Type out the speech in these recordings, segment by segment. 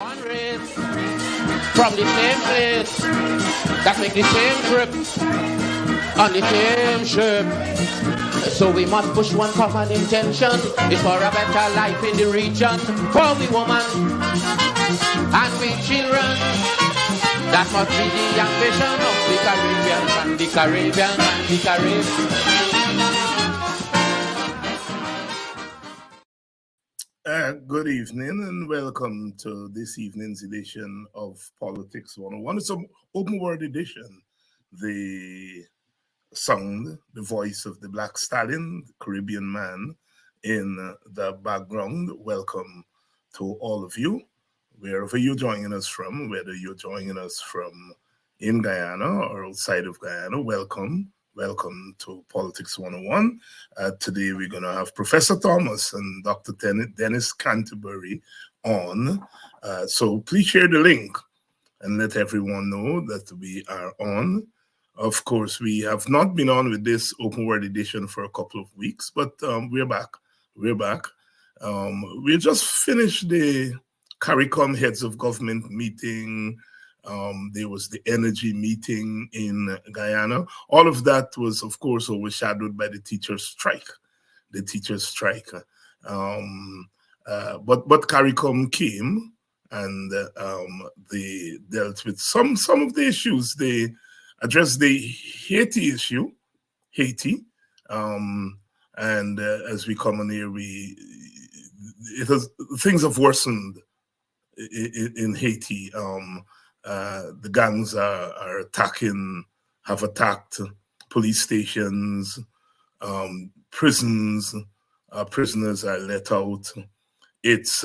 One race from the same place that make the same trip on the same ship. So we must push one common intention. It's for a better life in the region. For we women and we children. That must be the ambition of the Caribbean and the Caribbean and the Caribbean. Good evening and welcome to this evening's edition of Politics 101. It's an open word edition. The sound, the voice of the Black Stallion, the Caribbean man in the background. Welcome to all of you, wherever you're joining us from, whether you're joining us from in Guyana or outside of Guyana. Welcome. Welcome to Politics 101. Today we're going to have Professor Thomas and Dr. Dennis Canterbury on. So please share the link and let everyone know that we are on. Of course, we have not been on with this open word edition for a couple of weeks, but we're back. We're back. We just finished the CARICOM Heads of Government meeting. There was the energy meeting in Guyana. All of that was, of course, overshadowed by the teachers' strike. The teachers' strike. But CARICOM came and they dealt with some of the issues. They addressed the Haiti issue, Haiti, and as we come on here, things have worsened in Haiti. The gangs have attacked police stations, prisons, prisoners are let out. It's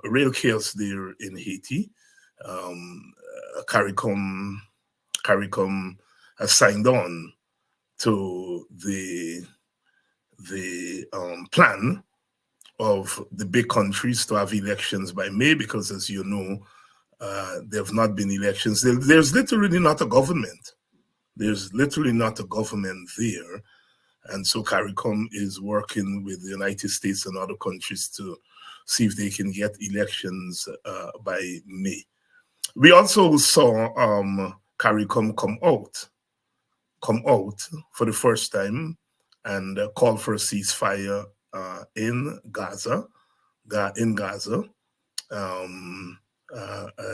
real chaos there in Haiti. CARICOM has signed on to the plan of the big countries to have elections by May, because as you know, there have not been elections. There's literally not a government. There's literally not a government there. And so CARICOM is working with the United States and other countries to see if they can get elections by May. We also saw CARICOM come out for the first time and call for a ceasefire in Gaza.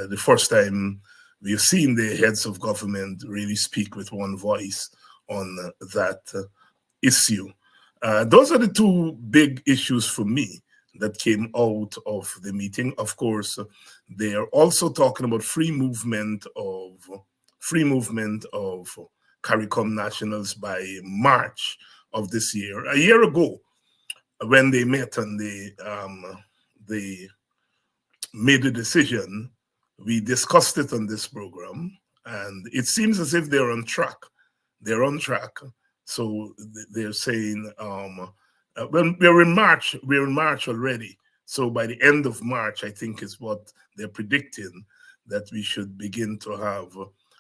The first time we've seen the heads of government really speak with one voice on that issue. Those are the two big issues for me that came out of the meeting. Of course, they are also talking about free movement of CARICOM nationals by March of this year. A year ago, when they met and they made a decision, we discussed it on this program, and it seems as if they're on track. They're on track. So they're saying, when we're in March already. So by the end of March, I think is what they're predicting, that we should begin to have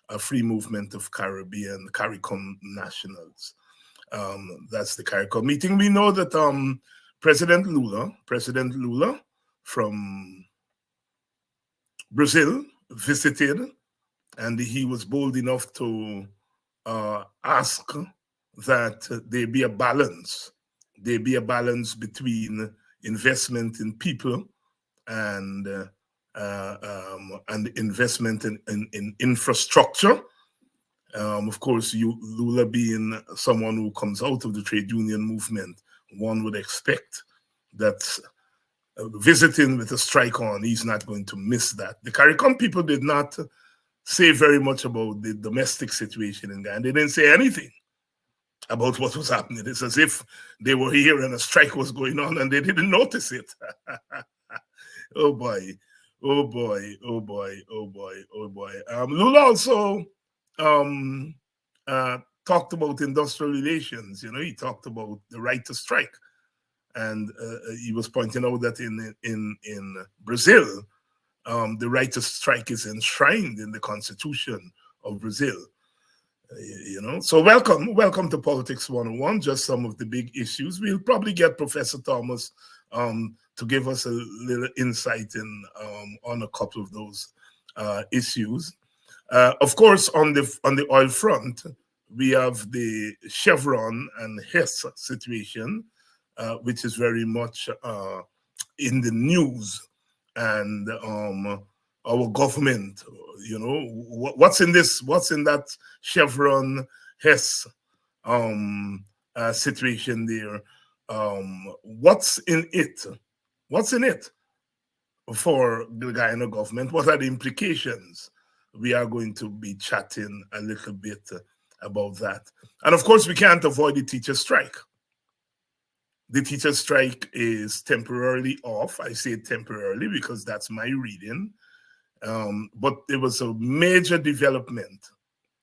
a free movement of CARICOM nationals. That's the CARICOM meeting. We know that President Lula from Brazil visited, and he was bold enough to ask that there be a balance. There be a balance between investment in people and investment in infrastructure. Of course, Lula being someone who comes out of the trade union movement, one would expect that visiting with a strike on, he's not going to miss that. The CARICOM people did not say very much about the domestic situation in Ghana. They didn't say anything about what was happening. It's as if they were here and a strike was going on and they didn't notice it. Oh boy, oh boy, oh boy, oh boy, oh boy. Lula also talked about industrial relations. You know, he talked about the right to strike. And he was pointing out that in Brazil, the right to strike is enshrined in the Constitution of Brazil. So welcome to Politics 101, just some of the big issues. We'll probably get Professor Thomas to give us a little insight in on a couple of those issues. Of course, on the oil front, we have the Chevron and Hess situation, which is very much in the news, and our government, you know, what's in that Chevron Hess situation there. What's in it? What's in it for the Guyana government? What are the implications? We are going to be chatting a little bit about that. And of course, we can't avoid the teacher strike. The teacher strike is temporarily off. I say temporarily because that's my reading. But there was a major development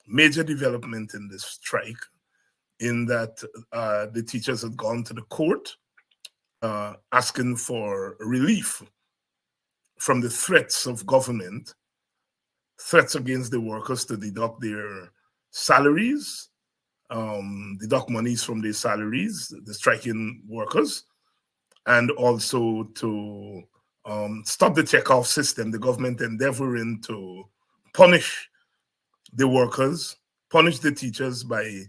in this strike, in that the teachers had gone to the court asking for relief from the threats of government, threats against the workers to deduct their salaries, deduct monies from their salaries, the striking workers, and also to stop the checkoff system, the government endeavoring to punish the workers, punish the teachers by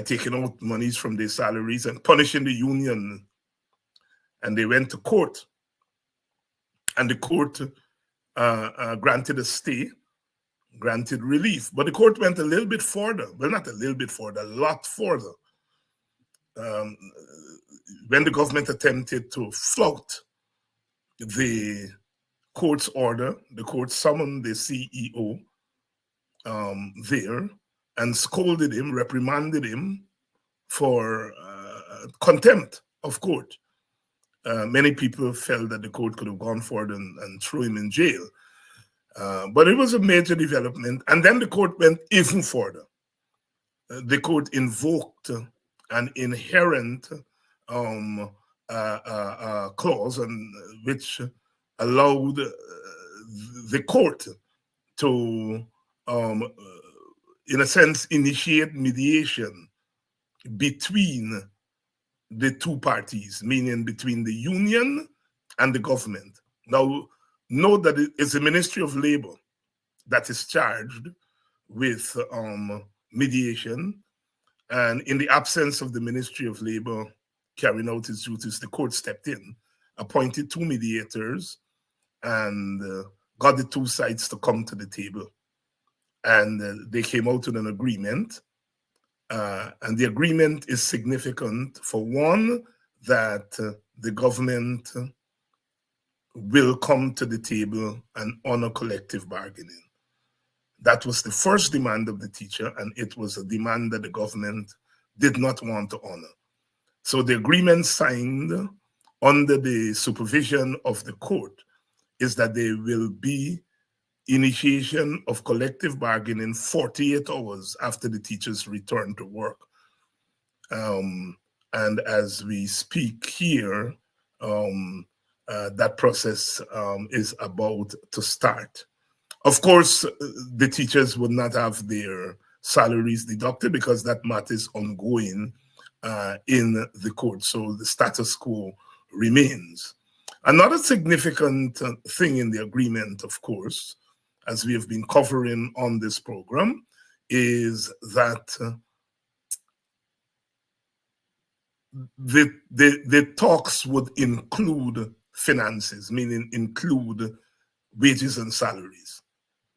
taking out monies from their salaries and punishing the union. And they went to court, and the court granted a stay, granted relief. But the court went a little bit further. Well, not a little bit further, a lot further. When the government attempted to flout the court's order, the court summoned the CEO there and scolded him, reprimanded him for contempt of court. Many people felt that the court could have gone forward and threw him in jail. But it was a major development. And then the court went even further. The court invoked an inherent clause which allowed the court to, in a sense, initiate mediation between the two parties, meaning between the union and the government. Now, note that it's the Ministry of Labor that is charged with mediation, and in the absence of the Ministry of Labor carrying out its duties, the court stepped in, appointed two mediators, and got the two sides to come to the table. And they came out with an agreement. And the agreement is significant, for one, that the government will come to the table and honor collective bargaining. That was the first demand of the teacher, and it was a demand that the government did not want to honor. So the agreement signed under the supervision of the court is that there will be initiation of collective bargaining 48 hours after the teachers return to work. And as we speak here, that process is about to start. Of course, the teachers would not have their salaries deducted because that matter is ongoing in the court. So the status quo remains. Another significant thing in the agreement, of course, as we have been covering on this program, is that the talks would include finances, meaning include wages and salaries.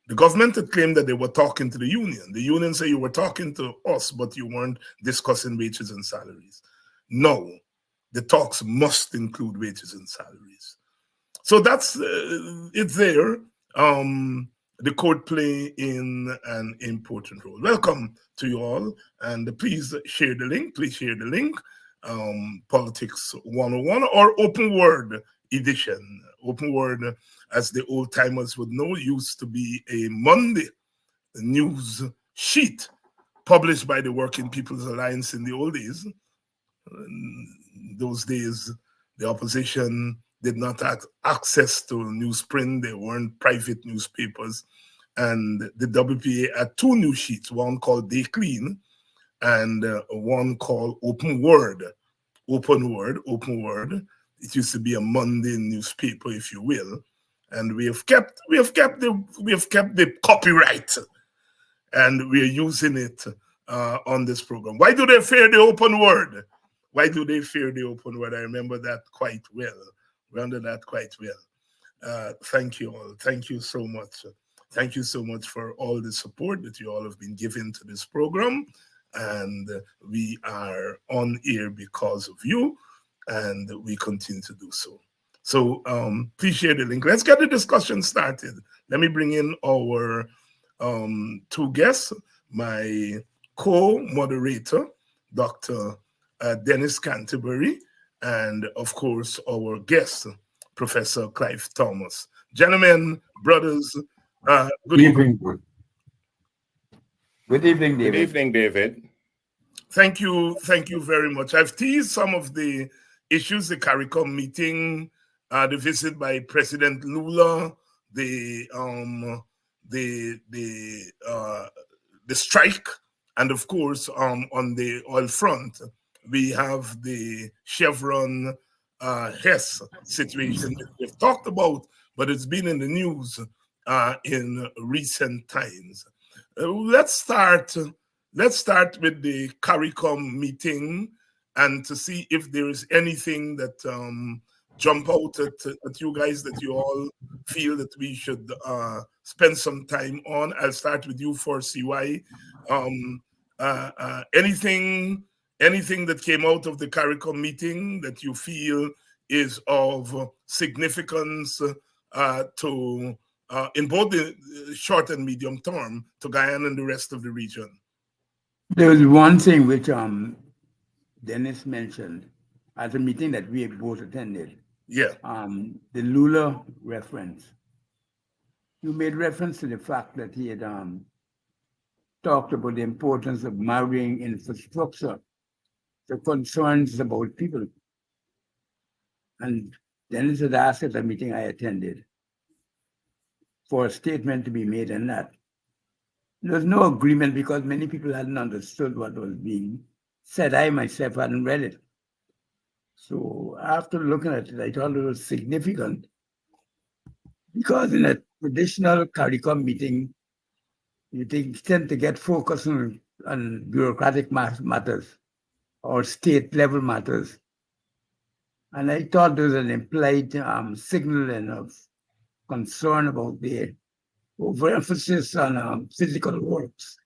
The government had claimed that they were talking to the union. The union said, you were talking to us, but you weren't discussing wages and salaries. No, the talks must include wages and salaries. So that's, it's there. The court play in an important role. Welcome to you all, and please share the link. Please share the link. Politics 101 or Open Word edition. Open Word, as the old timers would know, used to be a Monday news sheet published by the Working People's Alliance in the old days. In those days, the opposition did not have access to newsprint. There weren't private newspapers. And the WPA had two news sheets, one called Day Clean and one called Open Word. Open Word. It used to be a Monday newspaper, if you will, and we have kept the copyright, and we are using it on this program. Why do they fear the open word? Why do they fear the open word? I remember that quite well. Thank you all. Thank you so much. Thank you so much for all the support that you all have been giving to this program. And we are on air because of you, and we continue to do so. So please share the link. Let's get the discussion started. Let me bring in our two guests, my co-moderator, Dr. Dennis Canterbury, and of course, our guest, Professor Clive Thomas. Gentlemen, brothers, good evening. Good evening, David. Good evening, David. Thank you very much. I've teased some of the issues, the CARICOM meeting, the visit by President Lula, the strike, and of course, on the oil front, we have the Chevron Hess situation that we've talked about, but it's been in the news in recent times. Let's start with the CARICOM meeting, and to see if there is anything that jump out at you guys that you all feel that we should spend some time on. I'll start with you for CY. Anything that came out of the CARICOM meeting that you feel is of significance to in both the short and medium term to Guyana and the rest of the region? There was one thing which Dennis mentioned at the meeting that we both attended. Yeah. The Lula reference. You made reference to the fact that he had talked about the importance of marrying infrastructure to concerns about people. And Dennis had asked at a meeting I attended for a statement to be made on that. There was no agreement because many people hadn't understood what was being said. I myself hadn't read it. So after looking at it, I thought it was significant because in a traditional CARICOM meeting, you tend to get focused on bureaucratic matters or state-level matters. And I thought there was an implied signaling of concern about the overemphasis on physical works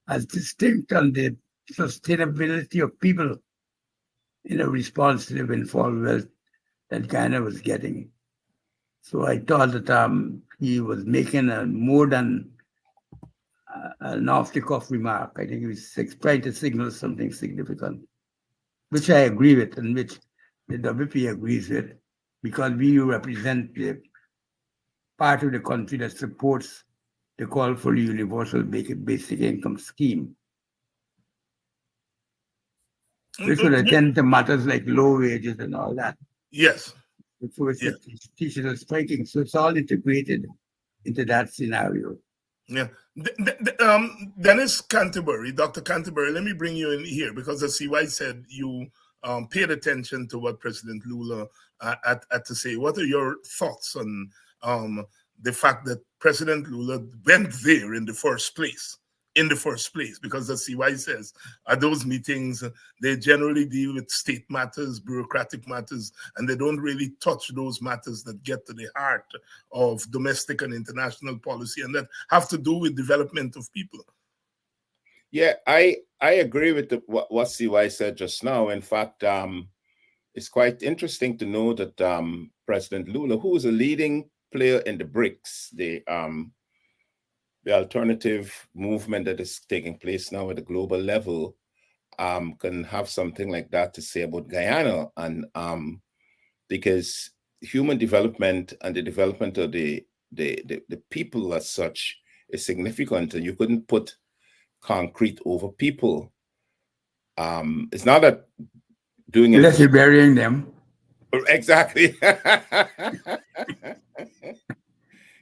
as distinct on the sustainability of people in a response to the windfall wealth that Guyana was getting. So I thought that he was making a more than an off-the-cuff remark. I think he was trying to signal something significant, which I agree with and which the WP agrees with, because we represent the part of the country that supports the call for the universal basic income scheme, which will attend to matters like low wages and all that. Yes. So it's teachers are striking. So it's all integrated into that scenario. Yeah. Dennis Canterbury, Dr. Canterbury, let me bring you in here because as CY said, you paid attention to what President Lula had to say. What are your thoughts on the fact that President Lula went there in the first place? Because as CY says, at those meetings, they generally deal with state matters, bureaucratic matters, and they don't really touch those matters that get to the heart of domestic and international policy and that have to do with development of people. Yeah, I agree with what CY said just now. In fact, it's quite interesting to know that President Lula, who is a leading player in the BRICS, the alternative movement that is taking place now at the global level, can have something like that to say about Guyana. And because human development and the development of the people as such is significant, and you couldn't put concrete over people. It's not that doing it. Unless you're burying them. Exactly.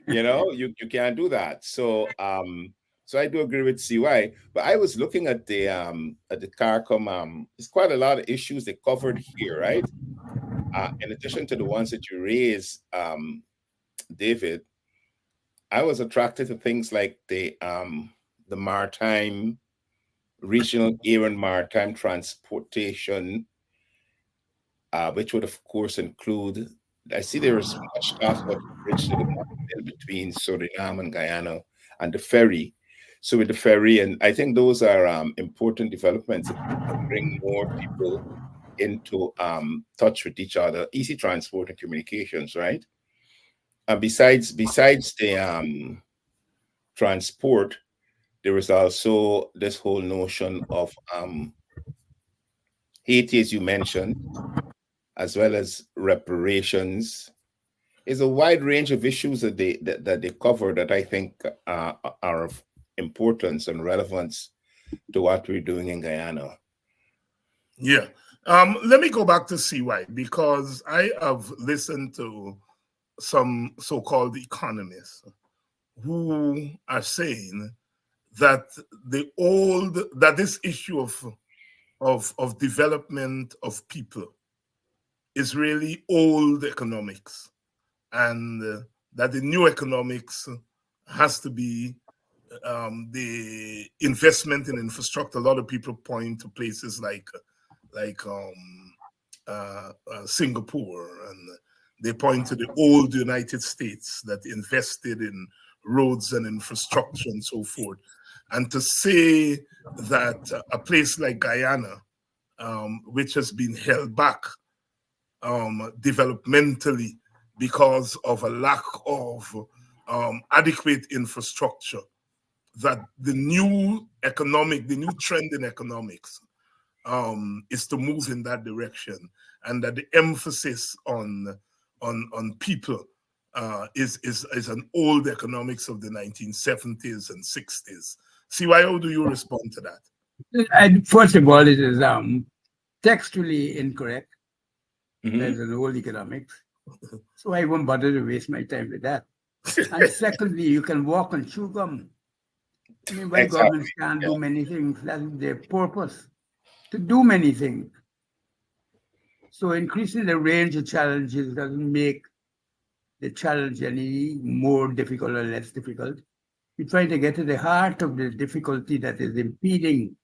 You know, you can't do that. So So I do agree with CY. But I was looking at the CARICOM. There's quite a lot of issues they covered here, right? In addition to the ones that you raised, David, I was attracted to things like the maritime, regional air and maritime transportation, which would of course include. I see there is much talk about the bridge to the mountain between Suriname and Guyana and the ferry. So with the ferry, and I think those are important developments that bring more people into touch with each other, easy transport and communications, right? And besides the transport, there is also this whole notion of Haiti, as you mentioned, as well as reparations. Is a wide range of issues that they cover that I think are of importance and relevance to what we're doing in Guyana. Yeah. Let me go back to CY because I have listened to some so-called economists who are saying that this issue of development of people is really old economics, and that the new economics has to be the investment in infrastructure. A lot of people point to places like Singapore, and they point to the old United States that invested in roads and infrastructure and so forth. And to say that a place like Guyana, which has been held back developmentally because of a lack of adequate infrastructure, that the new trend in economics is to move in that direction, and that the emphasis on people is an old economics of the 1970s and 60s. CY, how do you respond to that? And first of all, it is textually incorrect. There's an old economics. So I won't bother to waste my time with that. And secondly, you can walk and chew gum. I mean, why governments can't do many things? That's their purpose, to do many things. So increasing the range of challenges doesn't make the challenge any more difficult or less difficult. You're trying to get to the heart of the difficulty that is impeding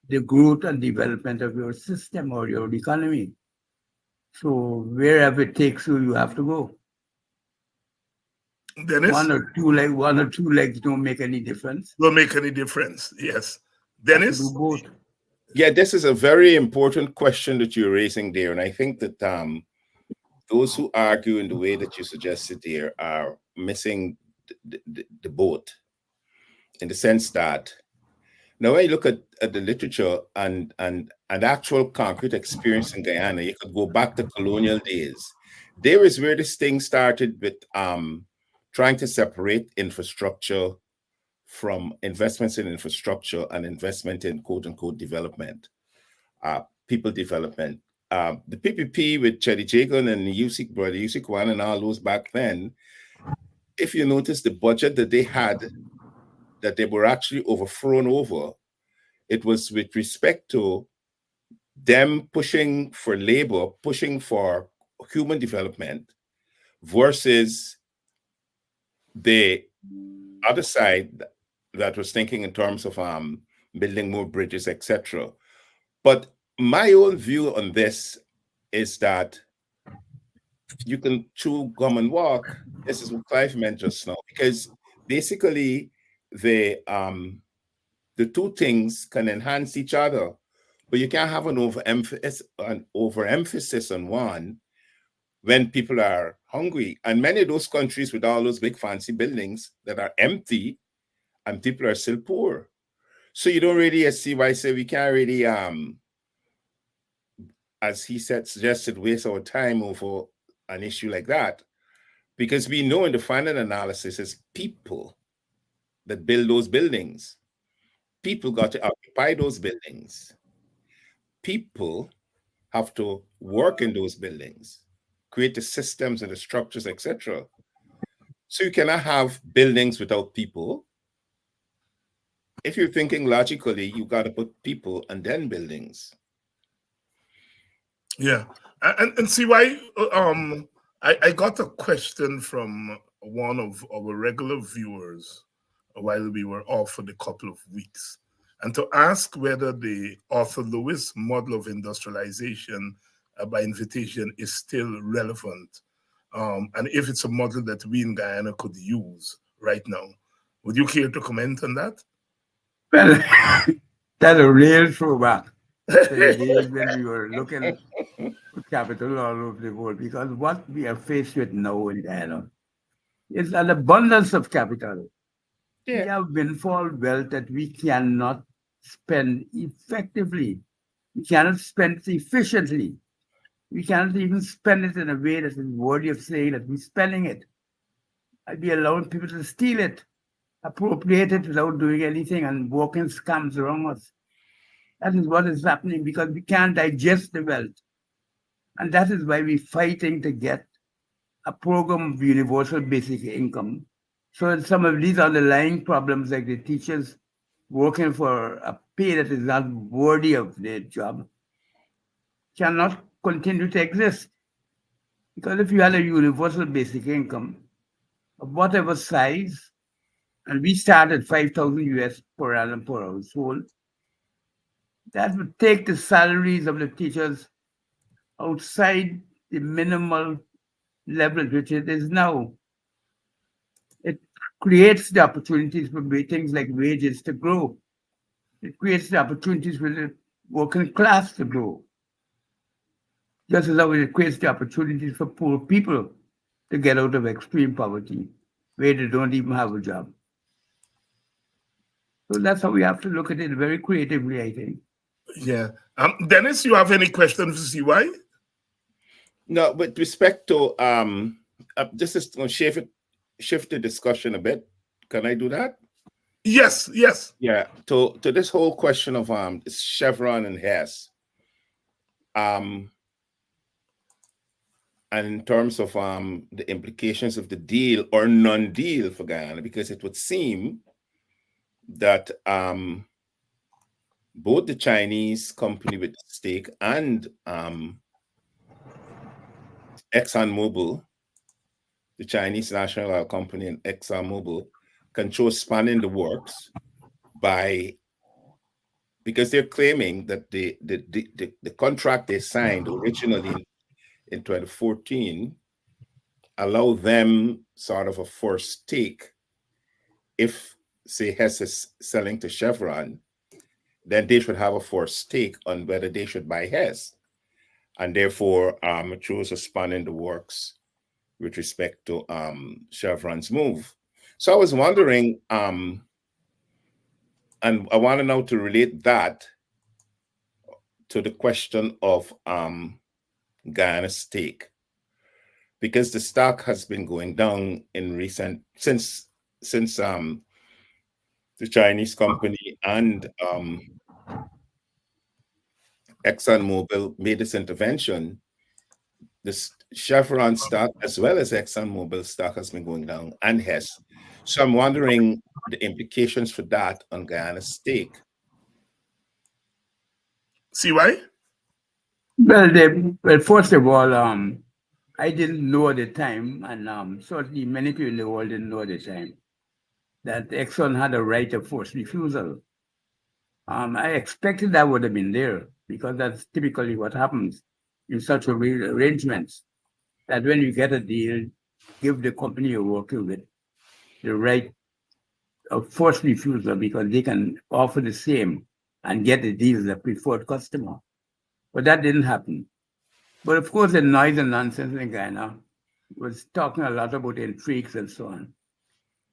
the growth and development of your system or your economy. So wherever it takes you, you have to go. Dennis? One or two legs don't make any difference. Don't make any difference. Yes. Dennis? Do both. Yeah, this is a very important question that you're raising there, and I think that those who argue in the way that you suggested there are missing the boat, in the sense that now when you look at the literature and actual concrete experience in Guyana, you could go back to colonial days. There is where this thing started with trying to separate infrastructure from investments in infrastructure and investment in quote unquote development, people development. The PPP with Chetty Jagan and UC Kwan and all those back then, if you notice the budget that they had, that they were actually overthrown over, it was with respect to them pushing for labor, pushing for human development, versus the other side that was thinking in terms of building more bridges, etc. But my own view on this is that you can chew gum and walk. This is what Clive meant just now, because basically the two things can enhance each other, but you can't have an overemphasis on one when people are hungry. And many of those countries with all those big fancy buildings that are empty, and people are still poor. So you don't really see why I say we can't really, as he said, suggested, waste our time over an issue like that, because we know in the final analysis it's people that build those buildings. People got to occupy those buildings. People have to work in those buildings, create the systems and the structures, etc. So you cannot have buildings without people, if you're thinking logically, you got to put people and then buildings. Yeah, and see why I got a question from one of our regular viewers while we were off for the couple of weeks, and to ask whether the Arthur Lewis model of industrialization by invitation is still relevant, and if it's a model that we in Guyana could use right now. Would you care to comment on that? Well, that's a real throwback to the days when we were looking for capital all over the world, because what we are faced with now in Guyana is an abundance of capital. We have windfall wealth that we cannot spend effectively. We cannot spend it efficiently. We cannot even spend it in a way that is worthy of saying that we're spending it. I'd be allowing people to steal it, appropriate it without doing anything, and walking scams around us. That is what is happening because we can't digest the wealth. And that is why we're fighting to get a program of universal basic income. So some of these underlying problems, like the teachers working for a pay that is not worthy of their job, cannot continue to exist. Because if you had a universal basic income of whatever size, and we start at 5,000 US per annum per household, that would take the salaries of the teachers outside the minimal level which it is now. It creates the opportunities for things like wages to grow. It creates the opportunities for the working class to grow. Just as how it creates the opportunities for poor people to get out of extreme poverty, where they don't even have a job. So that's how we have to look at it very creatively, I think. Yeah. Dennis, you have any questions for CY? No, with respect to this is going to shift the discussion a bit. Can I do that? Yes, yes. Yeah. To this whole question of Chevron and Hess, and in terms of the implications of the deal or non-deal for Guyana, because it would seem that both the Chinese company with stake and ExxonMobil, the Chinese national oil company, and ExxonMobil can show span in the works because they're claiming that the contract they signed originally in 2014 allow them sort of a first take. If, say, Hess is selling to Chevron, then they should have a first stake on whether they should buy Hess. And therefore, it shows a span in the works with respect to Chevron's move. So I was wondering, and I want to know to relate that to the question of Guyana's stake, because the stock has been going down in since the Chinese company and ExxonMobil made this intervention. This Chevron stock as well as ExxonMobil stock has been going down, and Hess. So I'm wondering the implications for that on Guyana's stake. CY? Well, first of all, I didn't know at the time, and certainly many people in the world didn't know at the time, that Exxon had a right of first refusal. I expected that would have been there because that's typically what happens in such arrangements, that when you get a deal, give the company you're working with the right of first refusal because they can offer the same and get the deal as a preferred customer. But that didn't happen. But of course, the noise and nonsense in Guyana was talking a lot about intrigues and so on.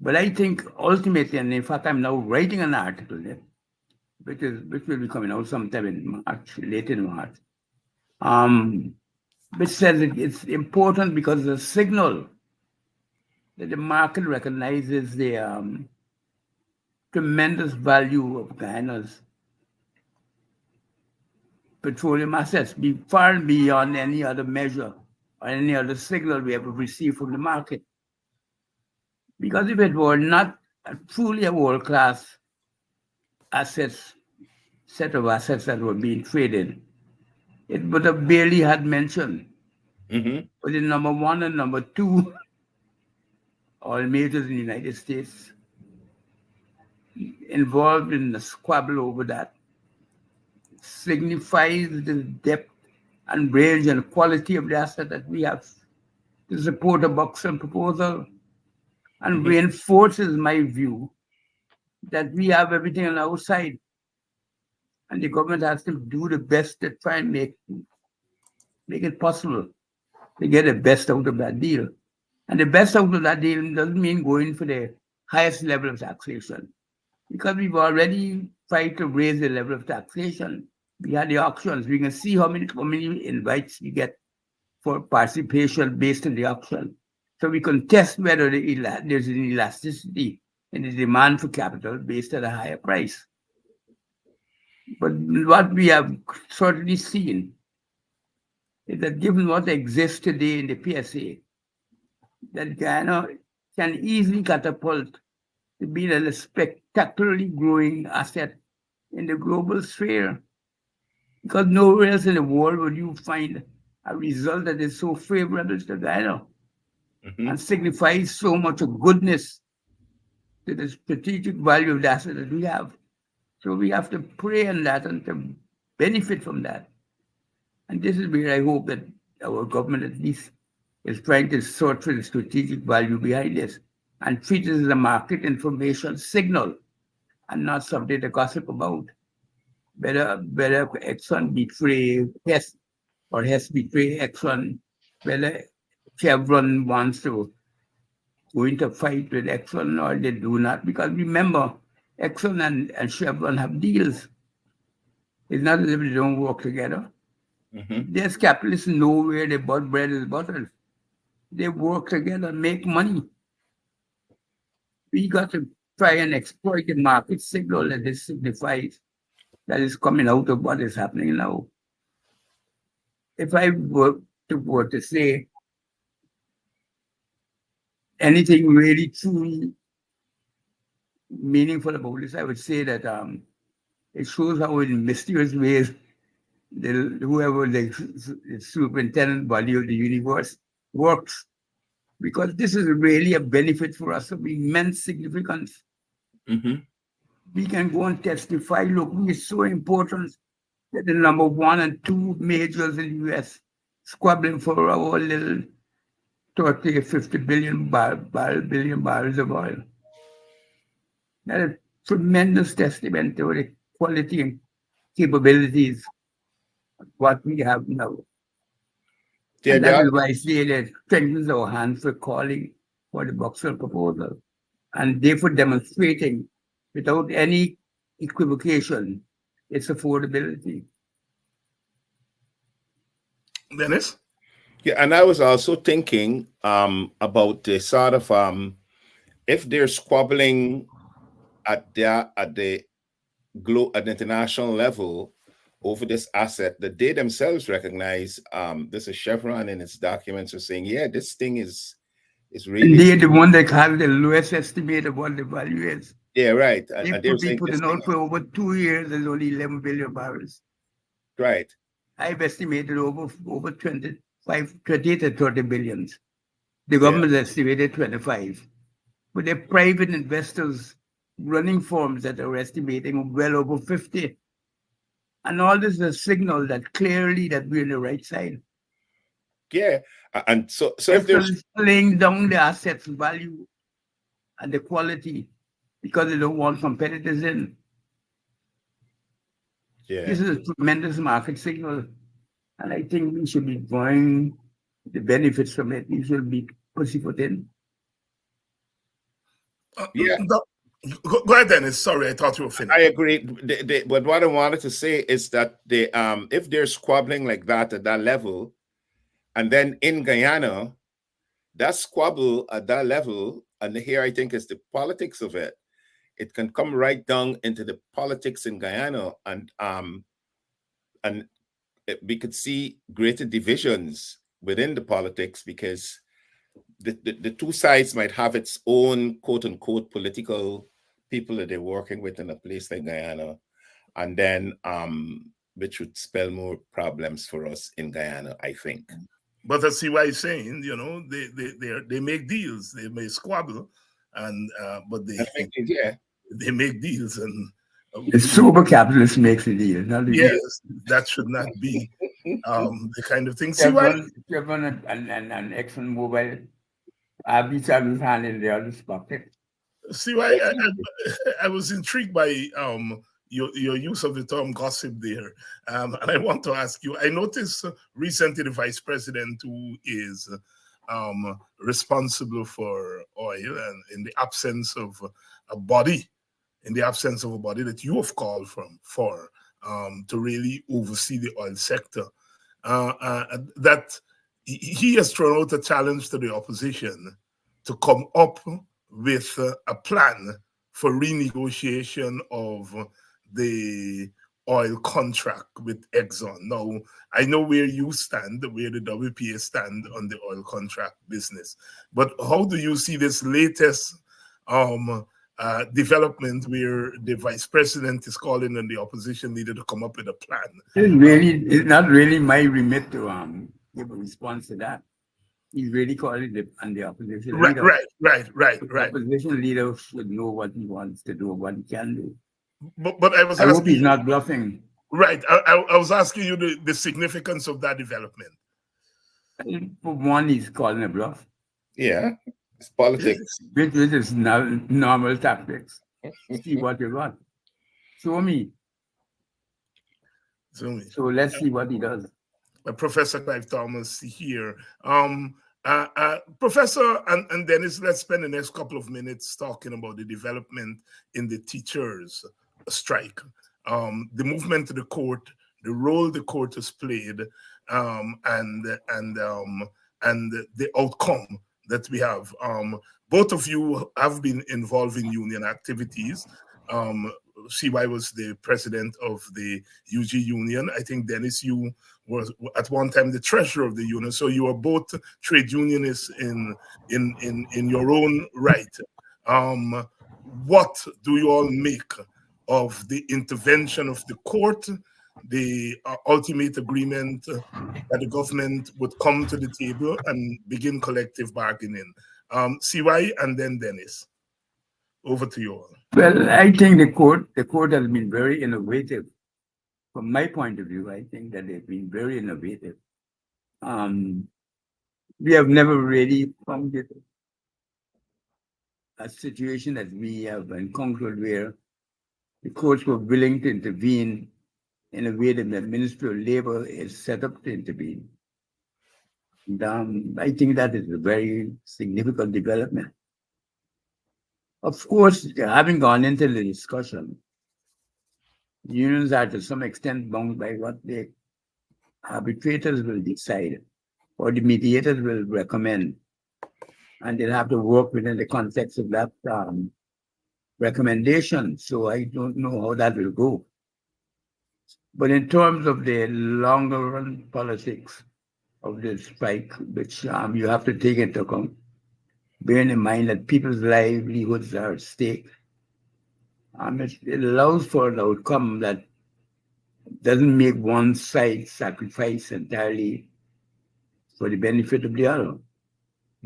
But I think ultimately, and in fact, I'm now writing an article there, which will be coming out sometime in March, late in March, which says it's important because it's a signal that the market recognizes the tremendous value of Guyana's petroleum assets, far and beyond any other measure or any other signal we ever received from the market. Because if it were not truly a world-class set of assets that were being traded, it would have barely had mention. But in number one and number two, oil majors in the United States involved in the squabble over that signifies the depth and range and quality of the asset that we have to support a Buxton proposal, and reinforces my view that we have everything on our side, and the government has to do the best to try and make it possible to get the best out of that deal. And the best out of that deal doesn't mean going for the highest level of taxation, because we've already tried to raise the level of taxation. We had the auctions. We can see how many invites we get for participation based on the auction. So we can test whether there's an elasticity in the demand for capital based on a higher price. But what we have certainly seen is that given what exists today in the PSA, that Guyana can easily catapult to being a spectacularly growing asset in the global sphere. Because nowhere else in the world would you find a result that is so favorable to Guyana and signifies so much of goodness to the strategic value of the asset that we have. So we have to pray on that and to benefit from that. And this is where I hope that our government at least is trying to sort for the strategic value behind this and treat it as a market information signal and not something to gossip about. Better Exxon betray Hess or Hess betray Exxon, whether Chevron wants to go into a fight with Exxon or they do not. Because remember, Exxon and Chevron have deals. It's not as if they don't work together. There's capitalists know where the bread is buttered. They work together, make money. We got to try and exploit the market signal that this signifies that is coming out of what is happening now. If I were to say anything really truly meaningful about this, I would say that it shows how in mysterious ways whoever the superintendent body of the universe works, because this is really a benefit for us of immense significance. We can go and testify, look, we are so important that the number one and two majors in the US squabbling for our little 30, 50 billion barrels of oil. That is tremendous testament to the quality and capabilities of what we have now. Yeah, and that is why I say that strengthens our hands for calling for the Buxton proposal, and therefore demonstrating without any equivocation its affordability. Dennis? Yeah, and I was also thinking about the sort of if they're squabbling at the international level over this asset, that they themselves recognize this is Chevron in its documents are saying, yeah, this thing is really. And they're the one that has the lowest estimate of what the value is. Yeah, right. They And could be putting out for over 2 years, there's only 11 billion barrels. Right. I've estimated over 28 to 30 billions. The government estimated 25. But they're private investors running firms that are estimating well over 50. And all this is a signal that clearly that we're on the right side. Yeah. And so if there's laying down the assets value and the quality because they don't want competitors in. Yeah. This is a tremendous market signal. And I think we should be drawing the benefits from it. We should be pussyfooting. Yeah. Go ahead, Dennis. Sorry, I thought you were finished. I agree. But what I wanted to say is that if they're squabbling like that at that level, and then in Guyana, that squabble at that level, and here I think is the politics of it, it can come right down into the politics in Guyana, and we could see greater divisions within the politics because the two sides might have its own quote unquote political people that they're working with in a place like Guyana, and then which would spell more problems for us in Guyana, I think. But I see why he's saying, they make deals, they may squabble, and but they make deals, and the sober capitalist makes a deal, not the deal. yes, that should not be the kind of thing. See Chevron, why? Chevron and Exxon Mobil have each other's hand in the other's pocket. See why I was intrigued by your use of the term gossip there, and I want to ask you. I noticed recently the vice president, who is responsible for oil, and in the absence of a body, that you have called for to really oversee the oil sector, that he has thrown out a challenge to the opposition to come up with a plan for renegotiation of the oil contract with Exxon. Now, I know where you stand, where the WPA stand on the oil contract business, but how do you see this latest development where the vice president is calling on the opposition leader to come up with a plan? It's not really my remit to give a response to that. He's really calling on the opposition leader. Right. The opposition leader should know what he wants to do, what he can do. But I was asking, hope he's not bluffing. Right. I was asking you the significance of that development. For one, he's calling a bluff. Yeah, it's politics. Which is normal tactics. See what you want. Show me. So let's see what he does. Professor Clive Thomas here. Professor and Dennis, let's spend the next couple of minutes talking about the development in the teachers' strike, the movement to the court, the role the court has played, and the outcome that we have. Both of you have been involved in union activities. CY was the president of the UG Union. I think, Dennis, you were at one time the treasurer of the union. So you are both trade unionists in your own right. What do you all make of the intervention of the court, the ultimate agreement that the government would come to the table and begin collective bargaining? CY and then Dennis. Over to you all. Well, I think the court has been very innovative. From my point of view, I think that they've been very innovative. We have never really found it a situation that we have encountered where the courts were willing to intervene in a way that the Ministry of Labor is set up to intervene. And, I think that is a very significant development. Of course, having gone into the discussion, unions are to some extent bound by what the arbitrators will decide or the mediators will recommend. And they'll have to work within the context of that recommendation. So I don't know how that will go. But in terms of the longer run politics of the strike, which you have to take into account, bearing in mind that people's livelihoods are at stake, it allows for an outcome that doesn't make one side sacrifice entirely for the benefit of the other,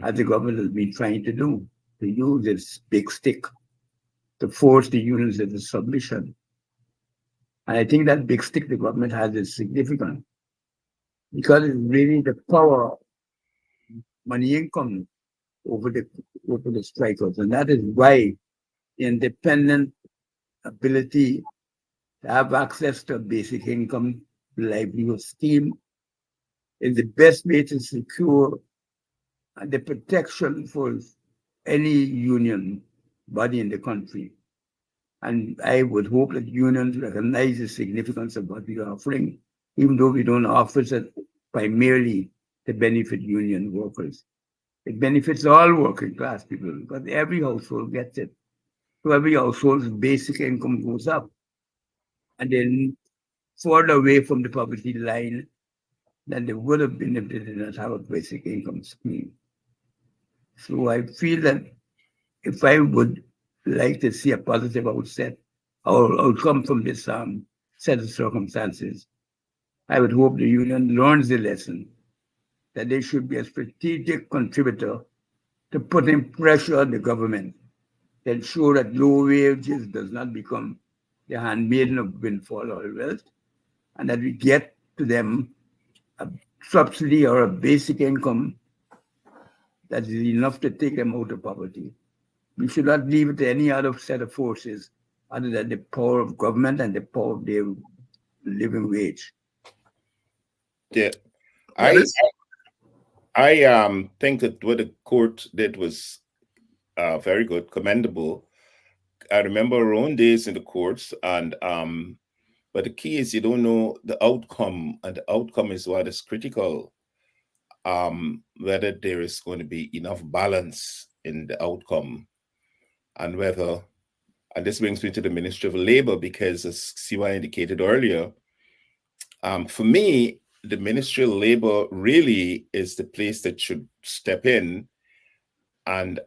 as the government has been trying to do, to use its big stick to force the unions into submission. And I think that big stick the government has is significant because it's really the power of money income over the strikers. And that is why independent ability to have access to a basic income livelihood scheme is the best way to secure the protection for any union body in the country. And I would hope that unions recognize the significance of what we are offering, even though we don't offer it primarily to benefit union workers. It benefits all working class people because every household gets it. So every household's basic income goes up. And then further away from the poverty line than they would have been if they did not have a basic income scheme. So I feel that if I would like to see a positive outcome from this set of circumstances. I would hope the union learns the lesson that they should be a strategic contributor to putting pressure on the government to ensure that low wages does not become the handmaiden of windfall or wealth, and that we get to them a subsidy or a basic income that is enough to take them out of poverty. We should not leave it to any other set of forces other than the power of government and the power of their living wage. Yeah, That is- I think that what the court did was very good, commendable. I remember our own days in the courts, and but the key is you don't know the outcome, and the outcome is what is critical. Whether there is going to be enough balance in the outcome, and whether, and this brings me to the Ministry of Labor, because as CY indicated earlier, for me, the Ministry of Labor really is the place that should step in and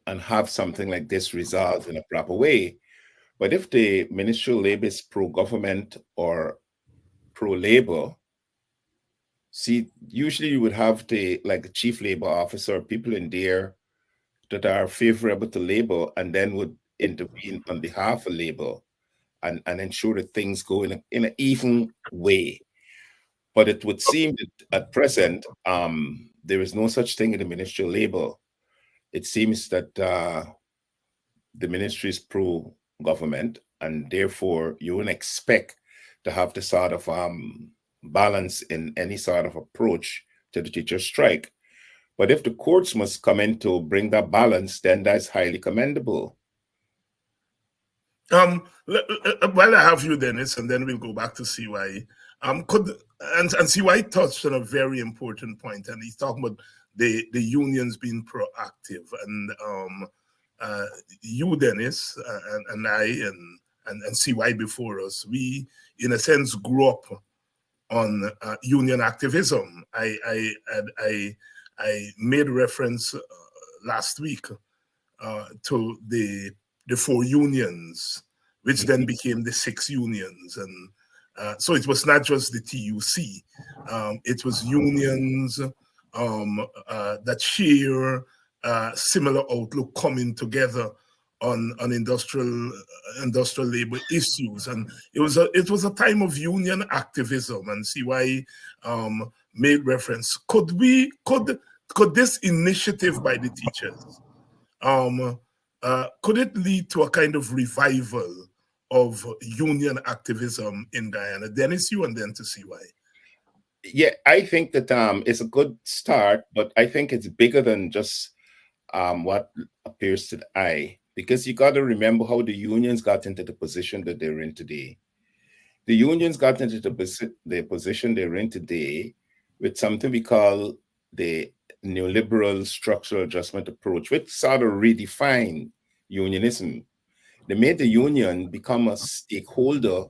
have something like this resolved in a proper way. But if the Ministry of Labor is pro-government or pro-labor, see, usually you would have the chief labor officer, people in there that are favorable to labor, and then would intervene on behalf of labor and ensure that things go in an even way. But it would seem that at present, there is no such thing in the Ministry of Labor. It seems that the ministry is pro-government, and therefore you wouldn't expect to have the sort of balance in any sort of approach to the teacher strike. But if the courts must come in to bring that balance, then that's highly commendable. While I have you, Dennis, and then we'll go back to CY. And CY touched on a very important point, and he's talking about the unions being proactive. And you, Dennis, and I, and CY before us, we, in a sense, grew up on union activism. I made reference last week to the 4 unions, which then became the 6 unions. And so it was not just the TUC, it was unions that share similar outlook coming together on industrial labor issues. And it was a time of union activism, and CY made reference. Could this initiative by the teachers, could it lead to a kind of revival of union activism in Guyana? Dennis, you, and then to CY. Yeah, I think that it's a good start, but I think it's bigger than just what appears to the eye, because you got to remember how the unions got into the position that they're in today. The unions got into the position they're in today with something we call the neoliberal structural adjustment approach, which sort of redefined unionism. They made the union become a stakeholder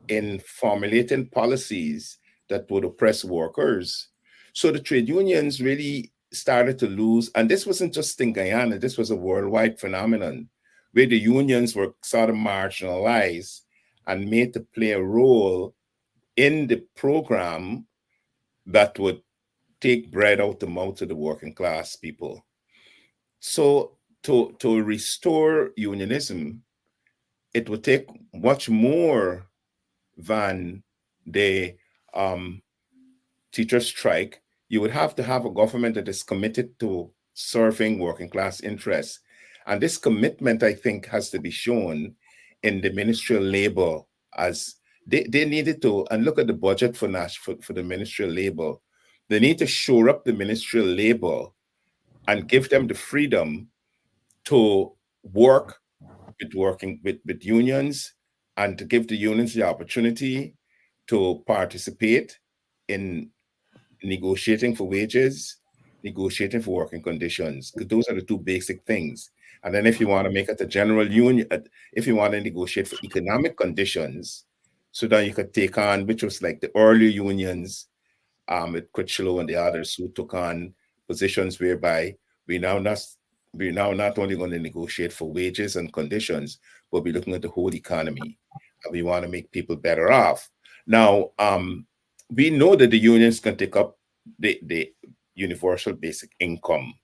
in formulating policies that would oppress workers. So the trade unions really started to lose, and this wasn't just in Guyana, this was a worldwide phenomenon, where the unions were sort of marginalized and made to play a role in the program that would take bread out the mouth of the working class people. So to restore unionism, it would take much more than the teacher strike. You would have to have a government that is committed to serving working class interests. And this commitment, I think, has to be shown in the Ministry of Labor, as they needed to, and look at the budget for the Ministry of Labor. They need to shore up the Ministry of Labor and give them the freedom to work with unions, and to give the unions the opportunity to participate in negotiating for wages, negotiating for working conditions. Those are the 2 basic things. And then if you want to make it a general union, if you want to negotiate for economic conditions, so that you could take on, which was like the earlier unions, with Critchlow and the others, who took on positions whereby we now not we're now not only going to negotiate for wages and conditions, but we're looking at the whole economy. And we want to make people better off. Now, we know that the unions can take up the universal basic income.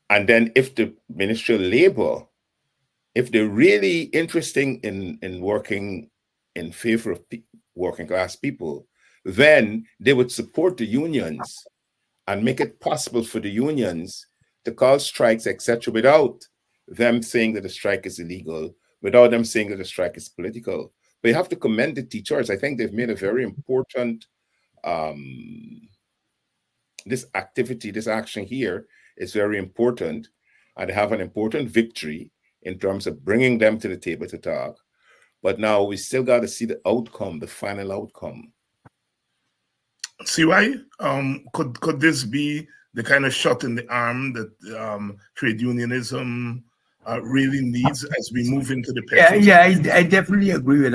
And then if the Ministry of Labor, if they're really interested in working in favor of working class people, then they would support the unions and make it possible for the unions to call strikes, etc., without them saying that the strike is illegal, without them saying that the strike is political. But you have to commend the teachers. I think they've made a very important, this activity, this action here is very important, and they have an important victory in terms of bringing them to the table to talk. But now we still got to see the outcome, the final outcome. See why? Could this be the kind of shot in the arm that trade unionism really needs as we move into the I definitely agree with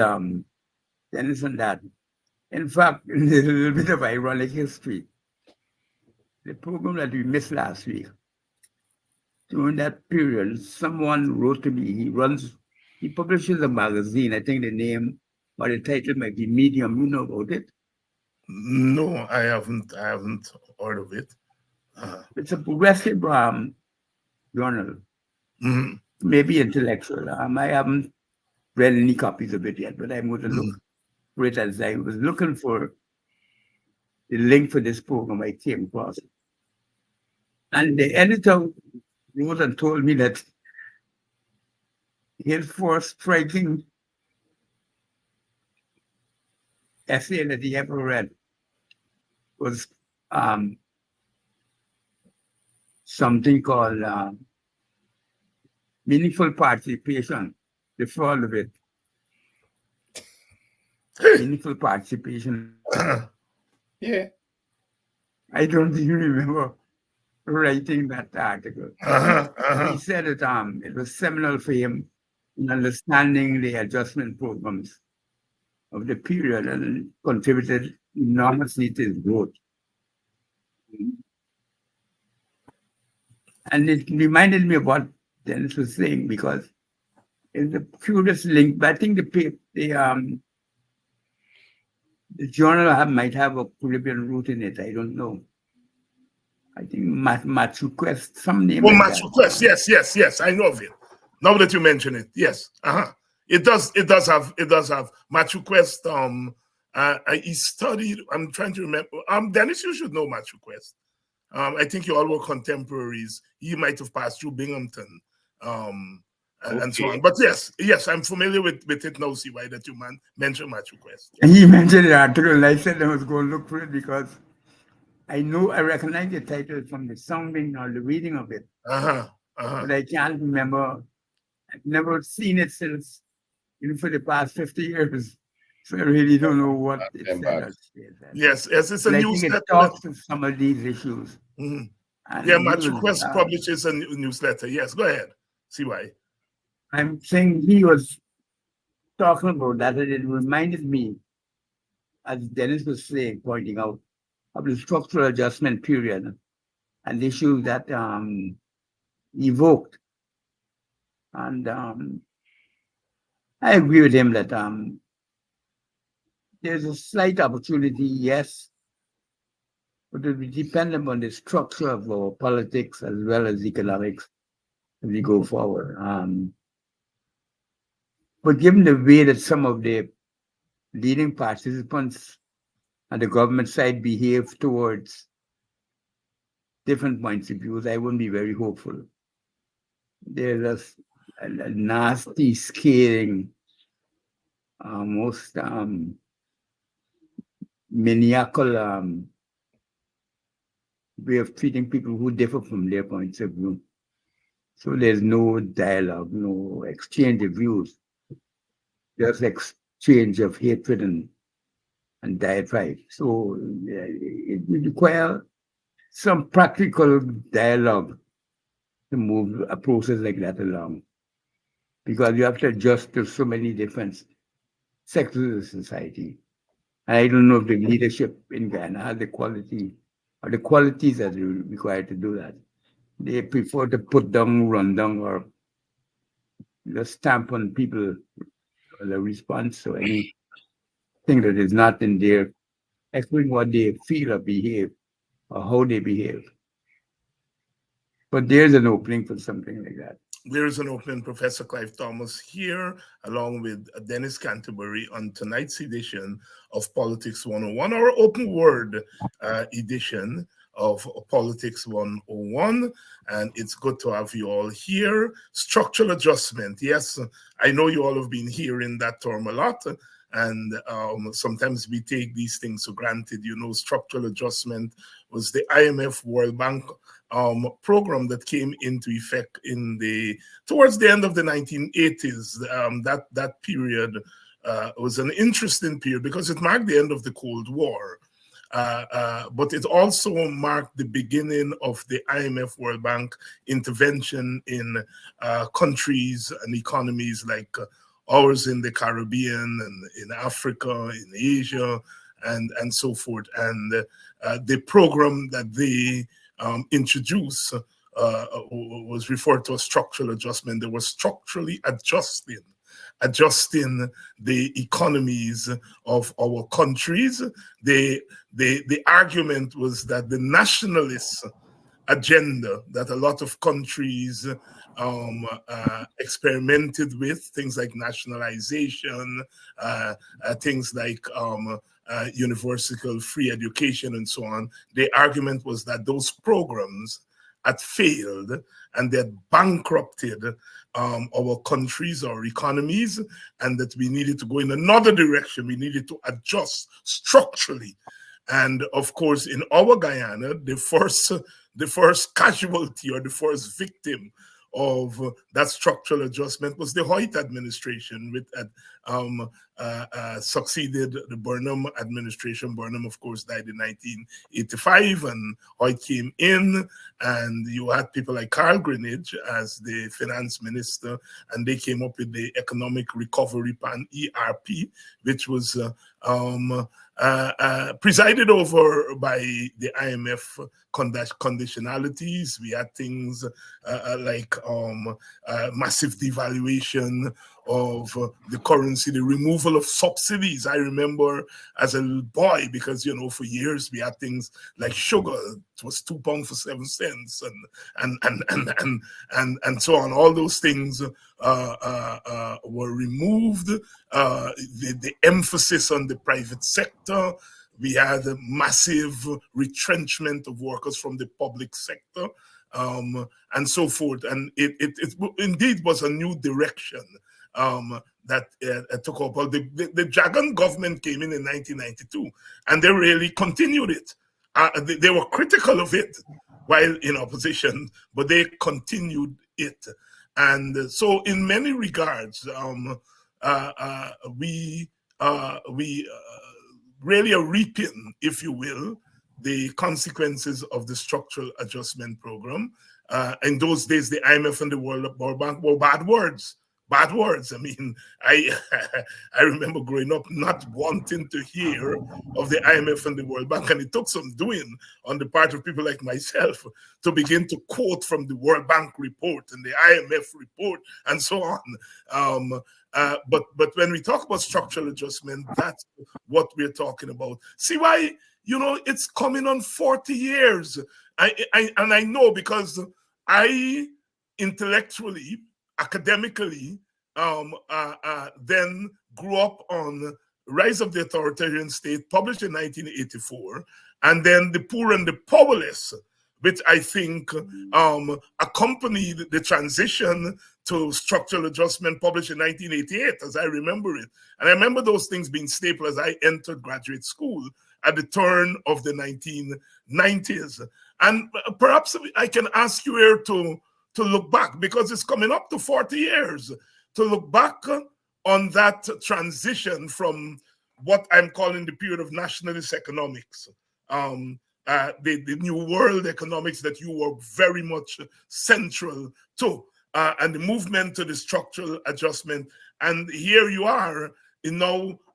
Dennis on that. In fact, there's a little bit of ironic history. The program that we missed last week, during that period, someone wrote to me. He publishes a magazine. I think the name or the title might be Medium. You know about it? No, I haven't heard of it. It's a progressive journal, maybe intellectual. I haven't read any copies of it yet, but I'm going to look for it as I was looking for the link for this program. I came across it. And the editor wrote and told me that his first striking essay that he ever read was something called Meaningful Participation, the fall of it. Meaningful Participation. Yeah. I don't even remember writing that article. He said that it was seminal for him in understanding the adjustment programs of the period and contributed enormously to his growth. And it reminded me of what Dennis was saying, because it's a curious link. But I think the journal might have a Caribbean root in it. I don't know. I think Matthew Quest, some name. Oh, like Matthew Quest, yes. I know of it. Now that you mention it, yes. It does have Matthew Quest. He studied. I'm trying to remember. Dennis, you should know Matthew Quest. I think you all were contemporaries. He might have passed through Binghamton, and so on. But yes, I'm familiar with it now. See why that you mentioned Matthew Quest. And he mentioned the article, and I said I was going to look for it because I recognize the title from the sounding or the reading of it. But I can't remember. I've never seen it since, for the past 50 years. So I really don't know what it said. Yes, it's a newsletter. It talks to some of these issues. Matthew Quest publishes a newsletter. Yes, go ahead. See why. I'm saying he was talking about that, and it reminded me, as Dennis was saying, pointing out, of the structural adjustment period and the issues that evoked. And I agree with him that there's a slight opportunity, yes, but it will be dependent on the structure of our politics as well as economics as we go forward. But given the way that some of the leading participants on the government side behave towards different points of view, I wouldn't be very hopeful. There's a nasty scaling, almost maniacal way of treating people who differ from their points of view. So there's no dialogue, no exchange of views, just exchange of hatred and diatribe. So it would require some practical dialogue to move a process like that along, because you have to adjust to so many different sectors of society. And I don't know if the leadership in Guyana has the quality or the qualities that are required to do that. they prefer to put down, run down, or just stamp on people the response to anything that is not in their echoing what they feel or behave or how they behave. But there's an opening for something like that. There is an opening, Professor Clive Thomas here, along with Dennis Canterbury, on tonight's edition of Politics 101, our open word edition of Politics 101. And it's good to have you all here. Structural adjustment. Yes, I know you all have been hearing that term a lot. And sometimes we take these things for granted. You know, structural adjustment was the IMF World Bank program that came into effect towards the end of the 1980s. That period was an interesting period because it marked the end of the Cold War. But it also marked the beginning of the IMF World Bank intervention in countries and economies like ours in the Caribbean and in Africa, in Asia, and so forth. And the program that they introduced was referred to as structural adjustment. They were structurally adjusting the economies of our countries. The argument was that the nationalist agenda that a lot of countries experimented with, things like nationalization, things like universal free education and so on, the argument was that those programs had failed and they had bankrupted our countries, our economies, and that we needed to go in another direction. We needed to adjust structurally. And of course, in our Guyana, the first casualty or the first victim of that structural adjustment was the Hoyt administration, which had succeeded the Burnham administration. Burnham, of course, died in 1985, and Hoyt came in, and you had people like Carl Greenidge as the finance minister, and they came up with the Economic Recovery Plan, ERP, which was presided over by the IMF conditionalities. We had things like massive devaluation of the currency, the removal of subsidies. I remember as a little boy, because for years we had things like sugar. It was £2 for 7 cents, and so on. All those things were removed. The emphasis on the private sector. We had a massive retrenchment of workers from the public sector, and so forth. And it indeed was a new direction that took up. The Dragon government came in 1992, and they really continued it. They were critical of it while in opposition, but they continued it. And so in many regards, we really are reaping, if you will, the consequences of the structural adjustment program. In those days, the IMF and the World Bank were bad words. Bad words. I mean, I remember growing up not wanting to hear of the IMF and the World Bank, and it took some doing on the part of people like myself to begin to quote from the World Bank report and the IMF report and so on. But when we talk about structural adjustment, that's what we're talking about. See why, it's coming on 40 years. And I know because I intellectually, academically, then grew up on Rise of the Authoritarian State, published in 1984, and then The Poor and the Powerless, which I think accompanied the transition to structural adjustment, published in 1988, as I remember it. And I remember those things being staple as I entered graduate school at the turn of the 1990s. And perhaps I can ask you here to look back, because it's coming up to 40 years, to look back on that transition from what I'm calling the period of nationalist economics, the New World economics that you were very much central to, and the movement to the structural adjustment. And here you are,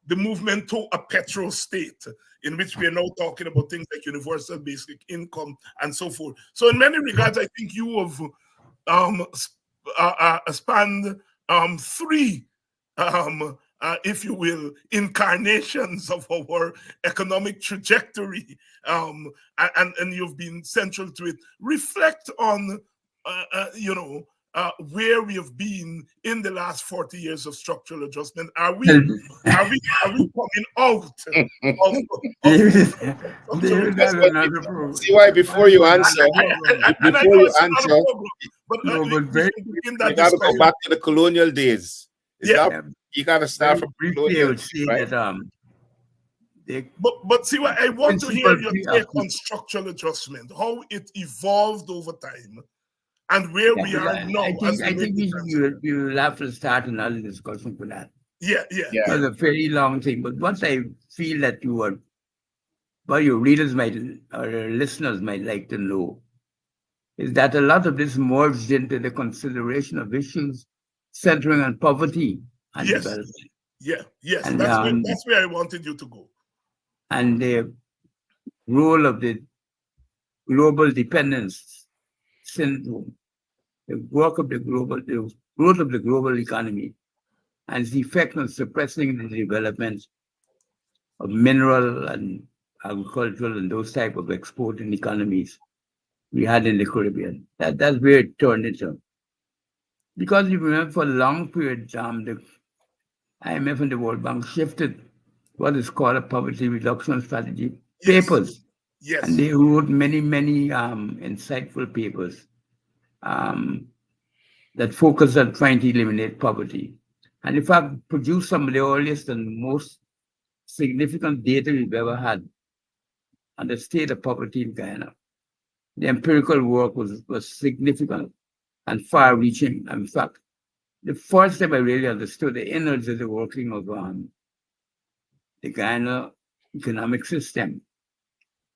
the movement to a petro state, in which we are now talking about things like universal basic income and so forth. So in many regards, I think you have spanned three, if you will, incarnations of our economic trajectory, and you've been central to it. Reflect on, where we have been in the last 40 years of structural adjustment. Are we coming out of See why before you answer, you got to go back to the colonial days. You got to start from briefly. I would say right? that but see what I want to hear your take on structural adjustment, how it evolved over time, and where we are now. I think we will have to start another discussion for that. Yeah. It was a very long thing, but once I feel that your readers might or your listeners might like to know is that a lot of this merged into the consideration of issues centering on poverty and development. Yes, and that's where I wanted you to go. And the role of the global dependence syndrome, the growth of the global economy, and its effect on suppressing the development of mineral and agricultural and those type of exporting economies we had in the Caribbean. That's where it turned into. Because you remember for a long period, the IMF and the World Bank shifted what is called a poverty reduction strategy papers. Yes. And they wrote many, many insightful papers that focused on trying to eliminate poverty. And in fact, produced some of the earliest and most significant data we've ever had on the state of poverty in Guyana. The empirical work was significant and far-reaching. In fact, the first time I really understood the innards of the working of the Guyana economic system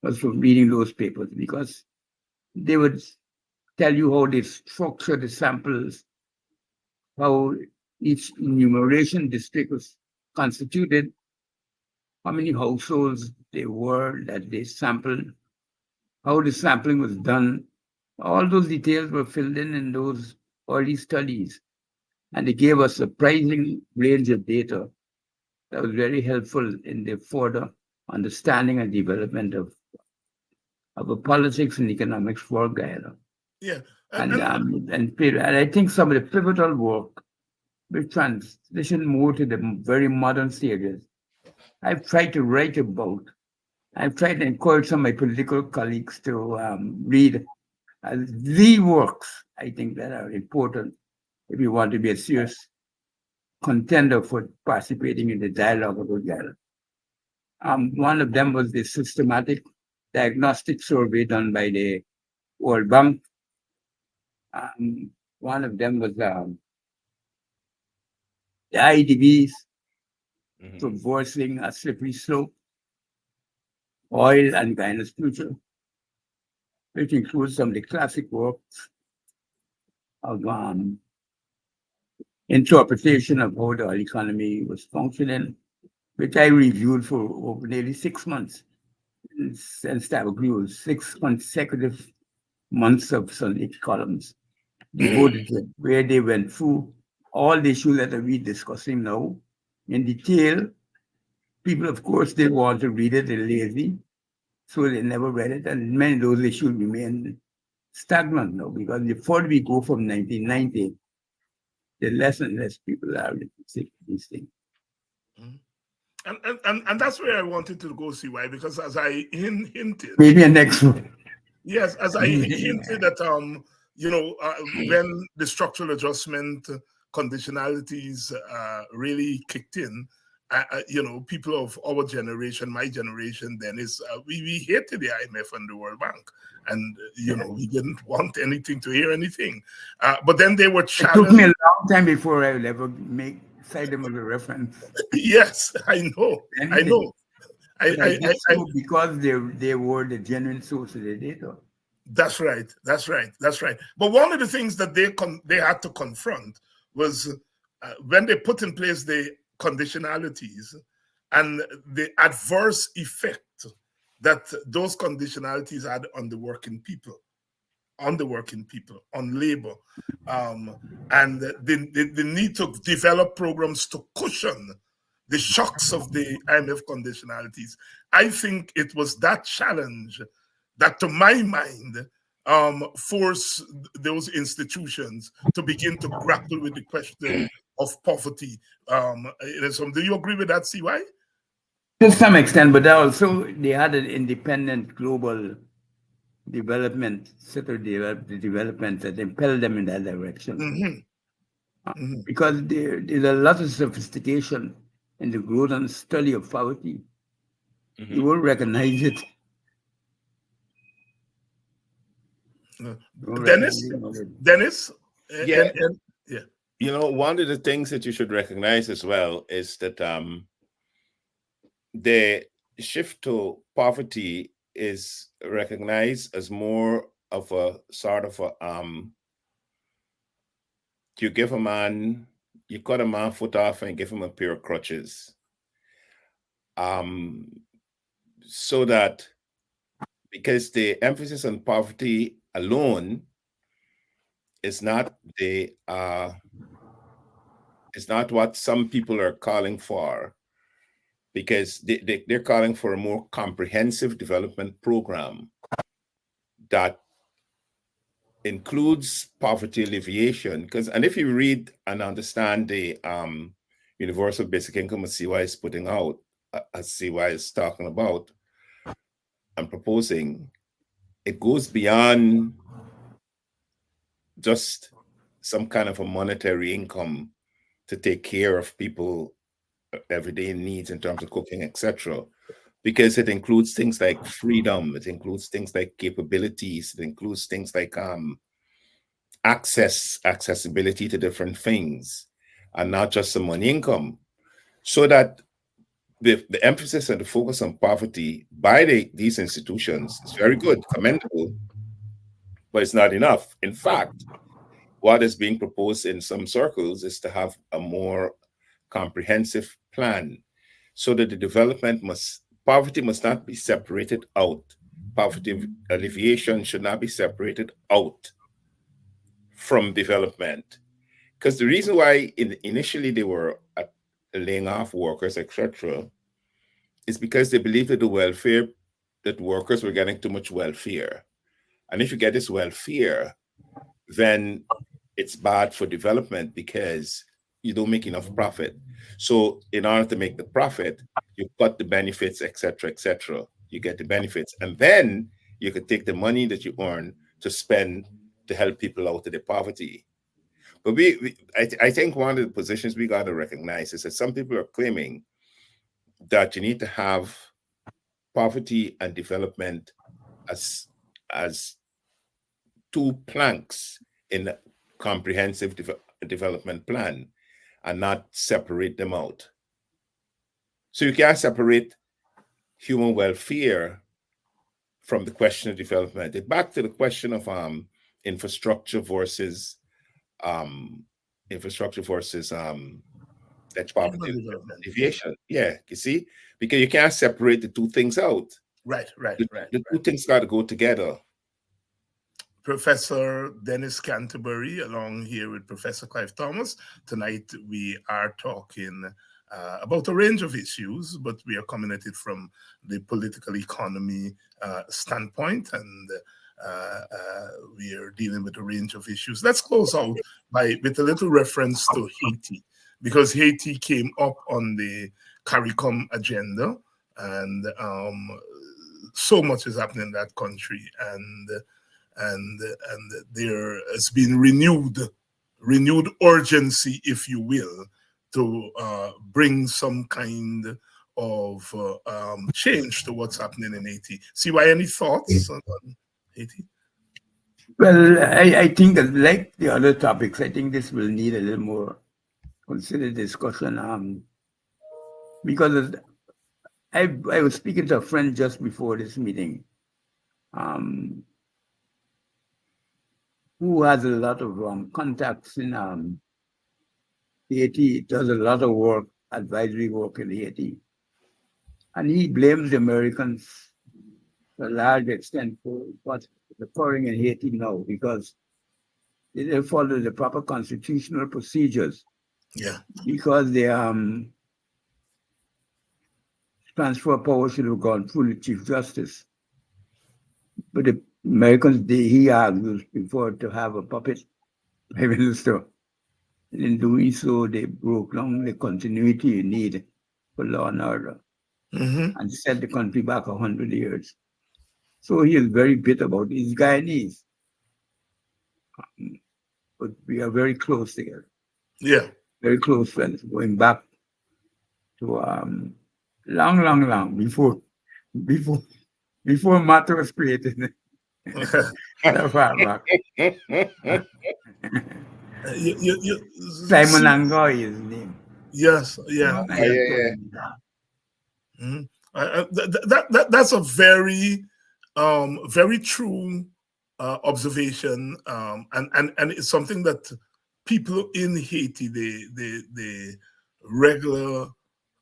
was from reading those papers, because they would tell you how they structure the samples, how each enumeration district was constituted, how many households there were that they sampled, how the sampling was done. All those details were filled in those early studies. And they gave us a surprising range of data that was very helpful in the further understanding and development of a politics and economics for Guyana. Yeah. And I think some of the pivotal work with transition more to the very modern stages, I've tried to write about. I've tried to encourage some of my political colleagues to read the works, I think, that are important if you want to be a serious contender for participating in the dialogue about Guyana. One of them was the systematic diagnostic survey done by the World Bank. One of them was the IDBs traversing a slippery slope, oil and Guyana's future, which includes some of the classic works of interpretation of how the oil economy was functioning, which I reviewed for over nearly 6 months. And Stavagrew, 6 consecutive months of Sunday columns devoted to it, where they went through all the issues that we're discussing now in detail. People, of course, they want to read it, they're lazy, so they never read it. And many of those issues remain stagnant now, because the further we go from 1990, the less and less people are interested in these things. And that's where I wanted to go, see why, because as I hinted, maybe a next one. Yes, as I hinted that when the structural adjustment conditionalities really kicked in, people of our generation, my generation, then is we hated the IMF and the World Bank, and we didn't want anything to hear anything. But then they were challenged. It took me a long time before I would ever cite them as a reference. Yes, I know. I know. Because they were the genuine source of the data. That's right. But one of the things that they had to confront was when they put in place the conditionalities, and the adverse effect that those conditionalities had on the working people, on labor, and the need to develop programs to cushion the shocks of the IMF conditionalities. I think it was that challenge that, to my mind, forced those institutions to begin to grapple with the question of poverty. Do you agree with that, CY? To some extent, but also they had an independent global development, set of development that impelled them in that direction. Because there's a lot of sophistication in the growth and study of poverty. You won't recognize it. Dennis? Yeah. Yeah. You know, one of the things that you should recognize as well is that the shift to poverty is recognized as more of a sort of a you give a man, you cut a man foot off and give him a pair of crutches. So that, because the emphasis on poverty alone is not it's not what some people are calling for, because they're calling for a more comprehensive development program that includes poverty alleviation. And if you read and understand the universal basic income as CY is putting out, as CY is talking about and proposing, it goes beyond just some kind of a monetary income to take care of people everyday needs in terms of cooking, etc. Because it includes things like freedom, it includes things like capabilities, it includes things like accessibility to different things, and not just the money income. So that the emphasis and the focus on poverty by these institutions is very good, commendable, but it's not enough. In fact, what is being proposed in some circles is to have a more comprehensive plan, so that the poverty must not be separated out. Poverty alleviation should not be separated out from development. Because the reason why initially they were laying off workers, etc., is because they believed that workers were getting too much welfare. And if you get this welfare, then it's bad for development because you don't make enough profit. So in order to make the profit, you cut the benefits, etc., etc. You get the benefits, and then you could take the money that you earn to spend to help people out of their poverty. But I think one of the positions we got to recognize is that some people are claiming that you need to have poverty and development as two planks in a comprehensive development plan, and not separate them out. So you can't separate human welfare from the question of development. It's back to the question of infrastructure versus that's poverty alleviation. Yeah, you see, because you can't separate the two things out. Right. The two things got to go together. Professor Dennis Canterbury, along here with Professor Clive Thomas. Tonight we are talking about a range of issues, but we are coming at it from the political economy standpoint, and we are dealing with a range of issues. Let's close out with a little reference to Haiti, because Haiti came up on the CARICOM agenda, and so much is happening in that country, and there has been renewed urgency, if you will, to bring some kind of change to what's happening in Haiti. CY, any thoughts on Haiti? Well, I think that, like the other topics, I think this will need a little more considered discussion. Because I was speaking to a friend just before this meeting, who has a lot of contacts in Haiti, does a lot of work, advisory work in Haiti. And he blames the Americans to a large extent for what's occurring in Haiti now, because they didn't follow the proper constitutional procedures, Yeah. because the transfer of power should have gone through the Chief Justice. But the Americans, he argues before to have a puppet prime minister. And in doing so, they broke down the continuity you need for law and order and set the country back 100 years. So he is very bitter about it. He's Guyanese. But we are very close together. Yeah. Very close friends, going back to long before matter was created. That far back. Simon see, Angoy is his name. yes, yeah, I yeah. have told him that. That's a very, very true observation, and it's something that people in Haiti, the regular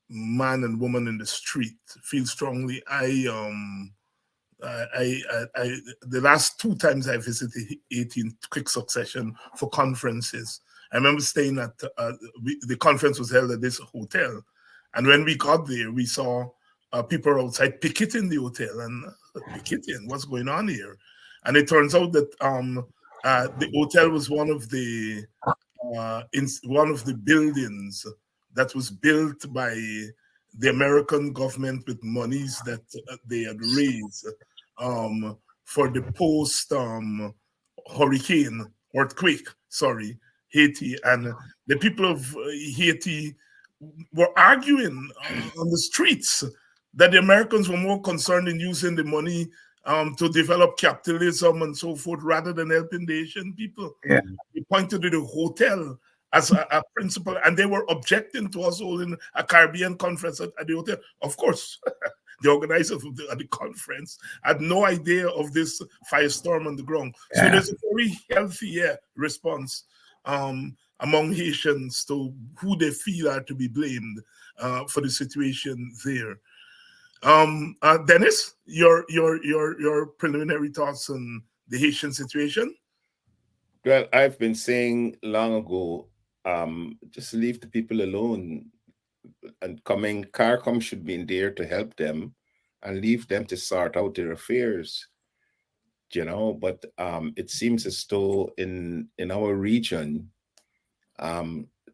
man and woman in the street, feel strongly. The last 2 times I visited Haiti in quick succession for conferences, I remember staying at the conference was held at this hotel, and when we got there, we saw people outside picketing the hotel and picketing. What's going on here? And it turns out that the hotel was one of the buildings that was built by the American government with monies that they had raised for the post earthquake, Haiti. And the people of Haiti were arguing on the streets that the Americans were more concerned in using the money to develop capitalism and so forth rather than helping the Haitian people. Yeah. They pointed to the hotel as a principle, and they were objecting to us holding a Caribbean conference at the hotel. Of course, the organizers of the conference had no idea of this firestorm on the ground. So there's a very healthy response among Haitians to who they feel are to be blamed for the situation there. Dennis, your preliminary thoughts on the Haitian situation? Well, I've been saying long ago, just leave the people alone, and CARICOM should be in there to help them and leave them to sort out their affairs, but it seems as though in our region,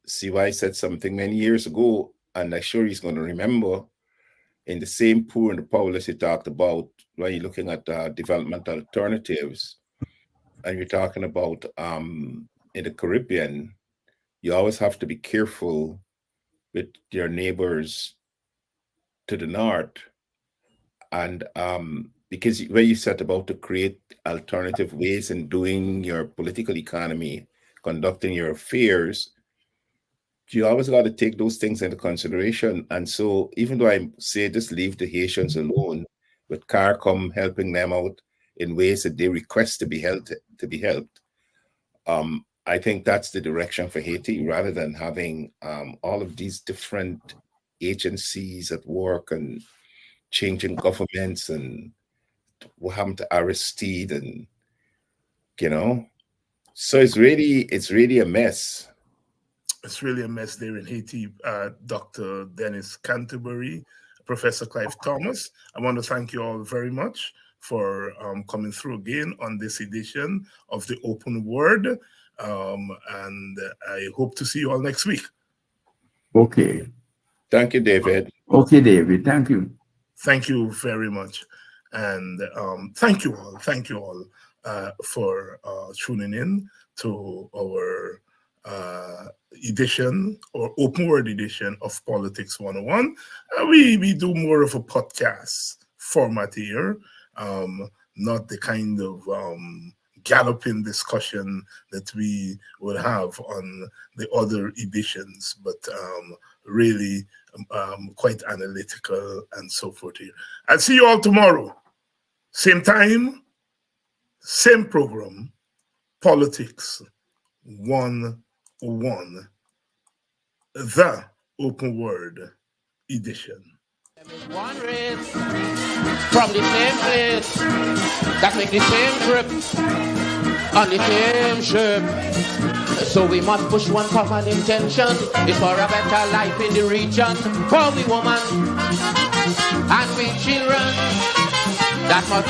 CY said something many years ago, and I'm sure he's going to remember, in the same poor and the powerless he talked about when you're looking at development alternatives, and you're talking about in the Caribbean, you always have to be careful with your neighbors to the north. And because when you set about to create alternative ways in doing your political economy, conducting your affairs, you always got to take those things into consideration. And so even though I say just leave the Haitians alone, with CARICOM helping them out in ways that they request to be helped, I think that's the direction for Haiti, rather than having all of these different agencies at work and changing governments and what happened to Aristide, and so it's really a mess. It's really a mess there in Haiti. Dr. Dennis Canterbury, Professor Clive Thomas, I want to thank you all very much for coming through again on this edition of the Open Word. And I hope to see you all next week. Okay. Thank you, David. Okay, David. Thank you. Thank you very much. And thank you all for tuning in to our edition or open word edition of Politics 101. We do more of a podcast format here, not the kind of galloping discussion that we would have on the other editions, but really quite analytical and so forth here. I'll see you all tomorrow. Same time, same program, Politics 101, the Open Word edition. One race from the same place that make the same trip on the same ship. So we must push one common intention. It's for a better life in the region. For we women and we children that must